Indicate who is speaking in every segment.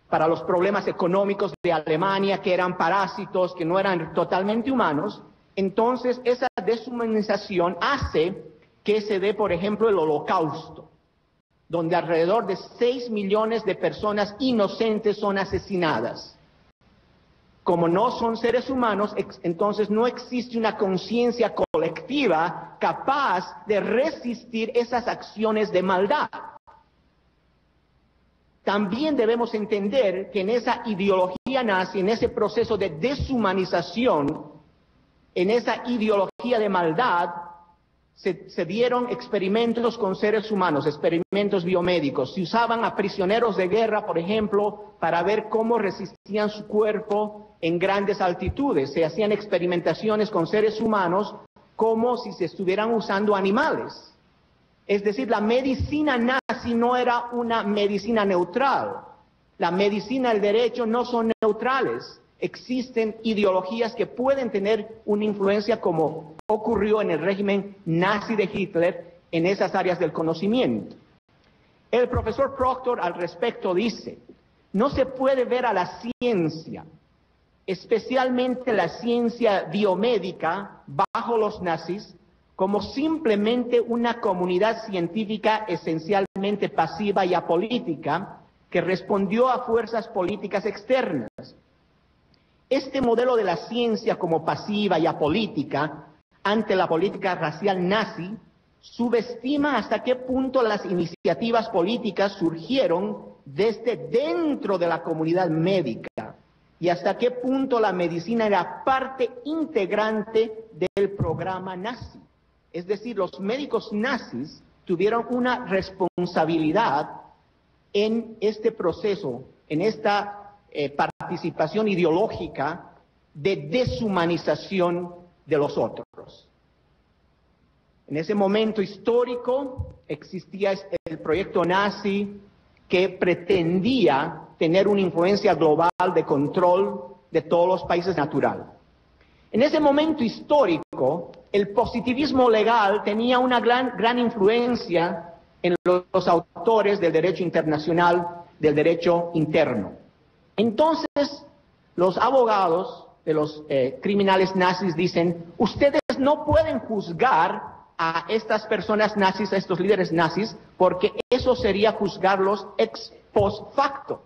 Speaker 1: para los problemas económicos de Alemania, que eran parásitos, que no eran totalmente humanos. Entonces, esa deshumanización hace que se dé, por ejemplo, el Holocausto, donde alrededor de 6 millones de personas inocentes son asesinadas. Como no son seres humanos, entonces no existe una conciencia colectiva capaz de resistir esas acciones de maldad. También debemos entender que en esa ideología nazi, en ese proceso de deshumanización, en esa ideología de maldad, se dieron experimentos con seres humanos, experimentos biomédicos. Se usaban a prisioneros de guerra, por ejemplo, para ver cómo resistían su cuerpo en grandes altitudes. Se hacían experimentaciones con seres humanos como si se estuvieran usando animales. Es decir, la medicina nazi no era una medicina neutral. La medicina y el derecho no son neutrales. Existen ideologías que pueden tener una influencia, como ocurrió en el régimen nazi de Hitler, en esas áreas del conocimiento. El profesor Proctor al respecto dice: no se puede ver a la ciencia, especialmente la ciencia biomédica, bajo los nazis, como simplemente una comunidad científica esencialmente pasiva y apolítica que respondió a fuerzas políticas externas. Este modelo de la ciencia como pasiva y apolítica ante la política racial nazi subestima hasta qué punto las iniciativas políticas surgieron desde dentro de la comunidad médica y hasta qué punto la medicina era parte integrante del programa nazi. Es decir, los médicos nazis tuvieron una responsabilidad en este proceso, en esta participación ideológica de deshumanización de los otros. En ese momento histórico existía el proyecto nazi que pretendía tener una influencia global de control de todos los países naturales. En ese momento histórico, el positivismo legal tenía una gran influencia en los autores del derecho internacional, del derecho interno. Entonces, los abogados de los criminales nazis dicen: ustedes no pueden juzgar a estas personas nazis, a estos líderes nazis, porque eso sería juzgarlos ex post facto.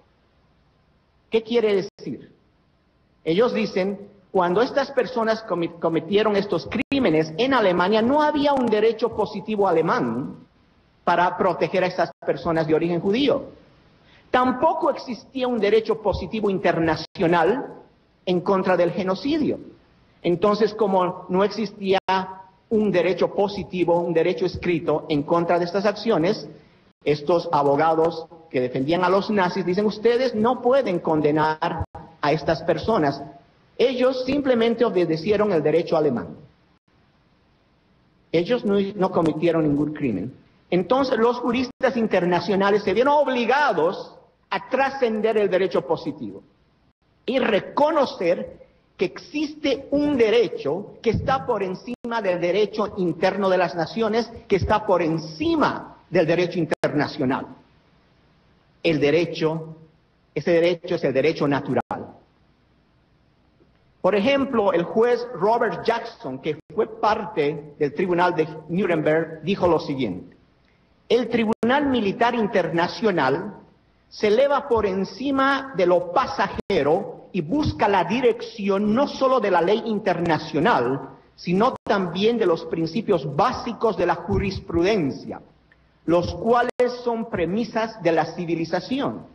Speaker 1: ¿Qué quiere decir? Ellos dicen: cuando estas personas cometieron estos crímenes en Alemania, no había un derecho positivo alemán para proteger a estas personas de origen judío. Tampoco existía un derecho positivo internacional en contra del genocidio. Entonces, como no existía un derecho positivo, un derecho escrito en contra de estas acciones, estos abogados que defendían a los nazis dicen: ustedes no pueden condenar a estas personas. Ellos simplemente obedecieron el derecho alemán. Ellos no cometieron ningún crimen. Entonces los juristas internacionales se vieron obligados a trascender el derecho positivo y reconocer que existe un derecho que está por encima del derecho interno de las naciones, que está por encima del derecho internacional. Ese derecho es el derecho natural. Por ejemplo, el juez Robert Jackson, que fue parte del Tribunal de Nuremberg, dijo lo siguiente: el Tribunal Militar Internacional se eleva por encima de lo pasajero y busca la dirección no solo de la ley internacional, sino también de los principios básicos de la jurisprudencia, los cuales son premisas de la civilización.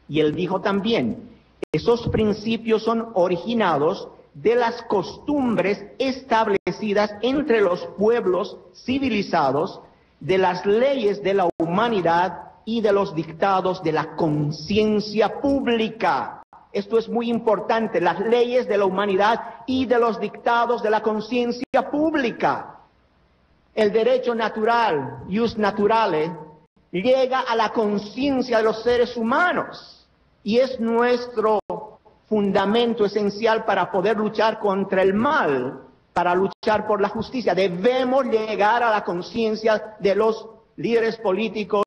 Speaker 1: Y él dijo también: esos principios son originados de las costumbres establecidas entre los pueblos civilizados, de las leyes de la humanidad y de los dictados de la conciencia pública. Esto es muy importante: las leyes de la humanidad y de los dictados de la conciencia pública. El derecho natural, ius naturale, llega a la conciencia de los seres humanos y es nuestro fundamento esencial para poder luchar contra el mal, para luchar por la justicia. Debemos llegar a la conciencia de los líderes políticos,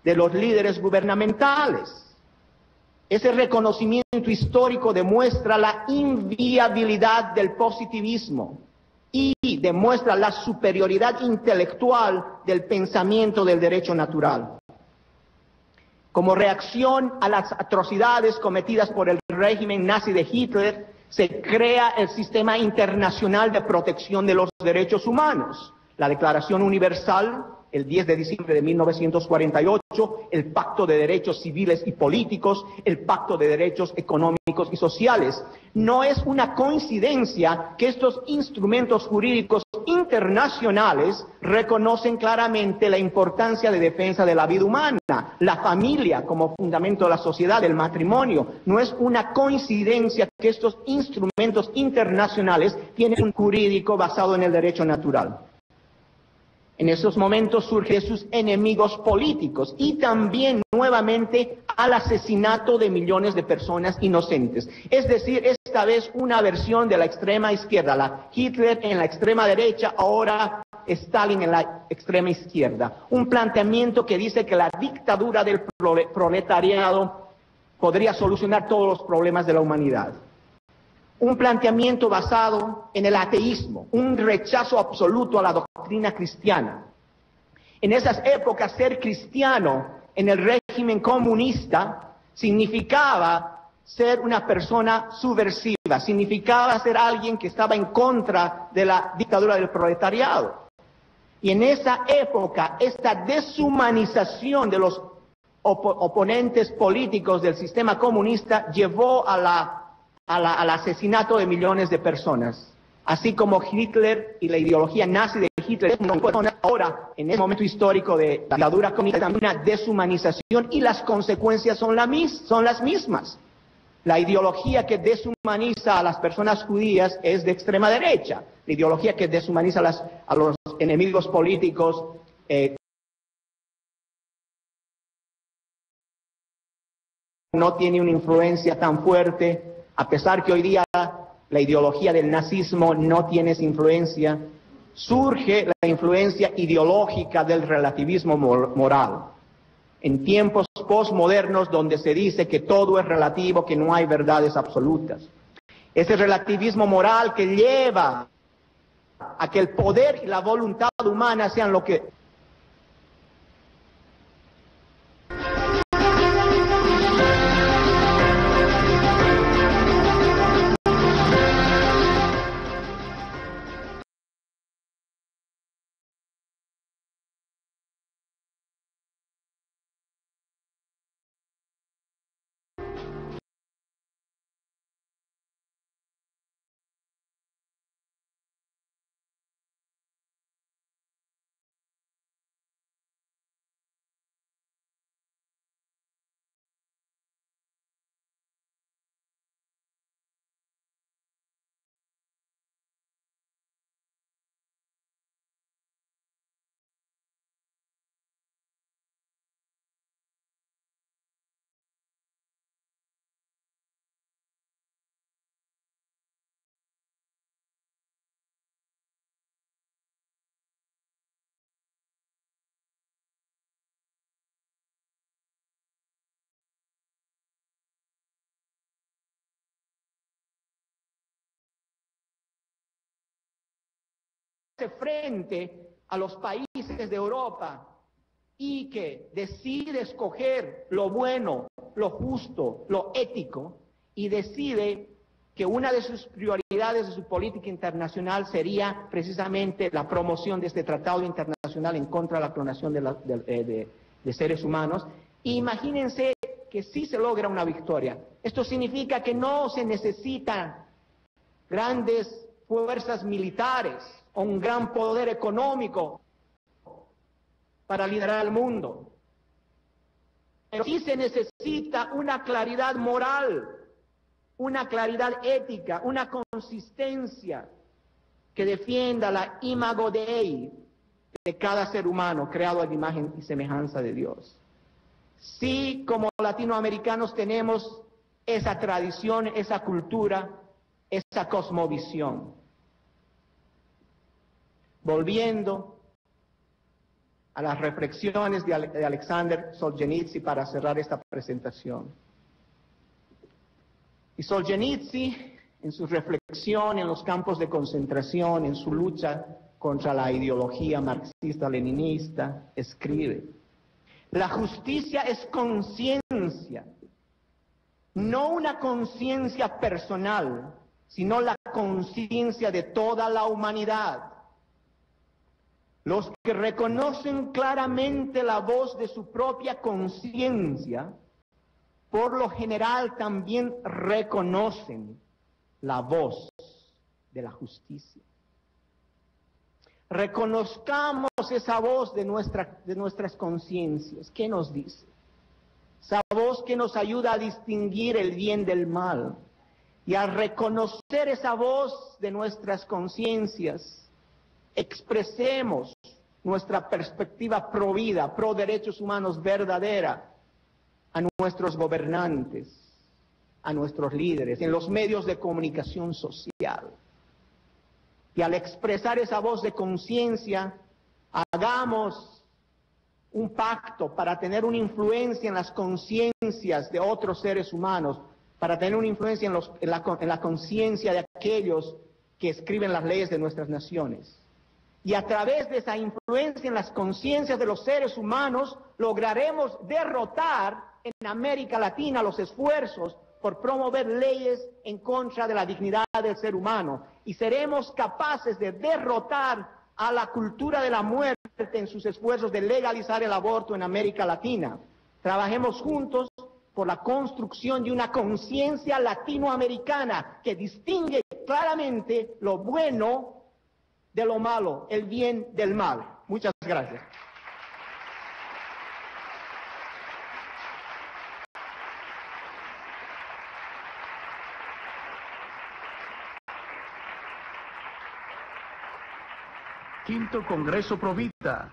Speaker 1: de los líderes gubernamentales. Ese reconocimiento histórico demuestra la inviabilidad del positivismo y demuestra la superioridad intelectual del pensamiento del derecho natural. Como reacción a las atrocidades cometidas por el régimen nazi de Hitler, se crea el Sistema Internacional de Protección de los Derechos Humanos, la Declaración Universal, el 10 de diciembre de 1948, el Pacto de Derechos Civiles y Políticos, el Pacto de Derechos Económicos y Sociales. No es una coincidencia que estos instrumentos jurídicos internacionales reconocen claramente la importancia de defensa de la vida humana, la familia como fundamento de la sociedad, el matrimonio. No es una coincidencia que estos instrumentos internacionales tienen un jurídico basado en el derecho natural. En esos momentos surgen sus enemigos políticos y también nuevamente al asesinato de millones de personas inocentes. Es decir, esta vez una versión de la extrema izquierda, la Hitler en la extrema derecha, ahora Stalin en la extrema izquierda. Un planteamiento que dice que la dictadura del proletariado podría solucionar todos los problemas de la humanidad. Un planteamiento basado en el ateísmo, un rechazo absoluto a la doctrina cristiana. En esas épocas, ser cristiano en el régimen comunista significaba ser una persona subversiva, significaba ser alguien que estaba en contra de la dictadura del proletariado. Y en esa época, esta deshumanización de los oponentes políticos del sistema comunista llevó al asesinato de millones de personas. Así como Hitler y la ideología nazi de Hitler ahora, en ese momento histórico de la dictadura comunista, también una deshumanización y las consecuencias son las mismas. La ideología que deshumaniza a las personas judías es de extrema derecha. La ideología que deshumaniza a los enemigos políticos no tiene una influencia tan fuerte. A pesar que hoy día la ideología del nazismo no tiene esa influencia, surge la influencia ideológica del relativismo moral. En tiempos postmodernos donde se dice que todo es relativo, que no hay verdades absolutas. Ese relativismo moral que lleva a que el poder y la voluntad humana sean lo que frente a los países de Europa y que decide escoger lo bueno, lo justo, lo ético, y decide que una de sus prioridades de su política internacional sería precisamente la promoción de este tratado internacional en contra de la clonación de seres humanos. Imagínense que sí se logra una victoria. Esto significa que no se necesitan grandes fuerzas militares o un gran poder económico para liderar el mundo. Pero sí se necesita una claridad moral, una claridad ética, una consistencia que defienda la imago Dei de cada ser humano creado a la imagen y semejanza de Dios. Sí, como latinoamericanos tenemos esa tradición, esa cultura, esa cosmovisión. Volviendo a las reflexiones de Alexander Solzhenitsyn para cerrar esta presentación. Y Solzhenitsyn, en su reflexión en los campos de concentración, en su lucha contra la ideología marxista-leninista, escribe: la justicia es conciencia, no una conciencia personal, sino la conciencia de toda la humanidad. Los que reconocen claramente la voz de su propia conciencia, por lo general también reconocen la voz de la justicia. Reconozcamos esa voz de nuestras conciencias. ¿Qué nos dice? Esa voz que nos ayuda a distinguir el bien del mal. Y al reconocer esa voz de nuestras conciencias, expresemos nuestra perspectiva pro vida, pro derechos humanos verdadera a nuestros gobernantes, a nuestros líderes, en los medios de comunicación social. Y al expresar esa voz de conciencia, hagamos un pacto para tener una influencia en las conciencias de otros seres humanos, para tener una influencia en la conciencia de aquellos que escriben las leyes de nuestras naciones. Y a través de esa influencia en las conciencias de los seres humanos, lograremos derrotar en América Latina los esfuerzos por promover leyes en contra de la dignidad del ser humano. Y seremos capaces de derrotar a la cultura de la muerte en sus esfuerzos de legalizar el aborto en América Latina. Trabajemos juntos por la construcción de una conciencia latinoamericana que distingue claramente lo bueno de lo malo, el bien del mal. Muchas gracias.
Speaker 2: Quinto Congreso Provida,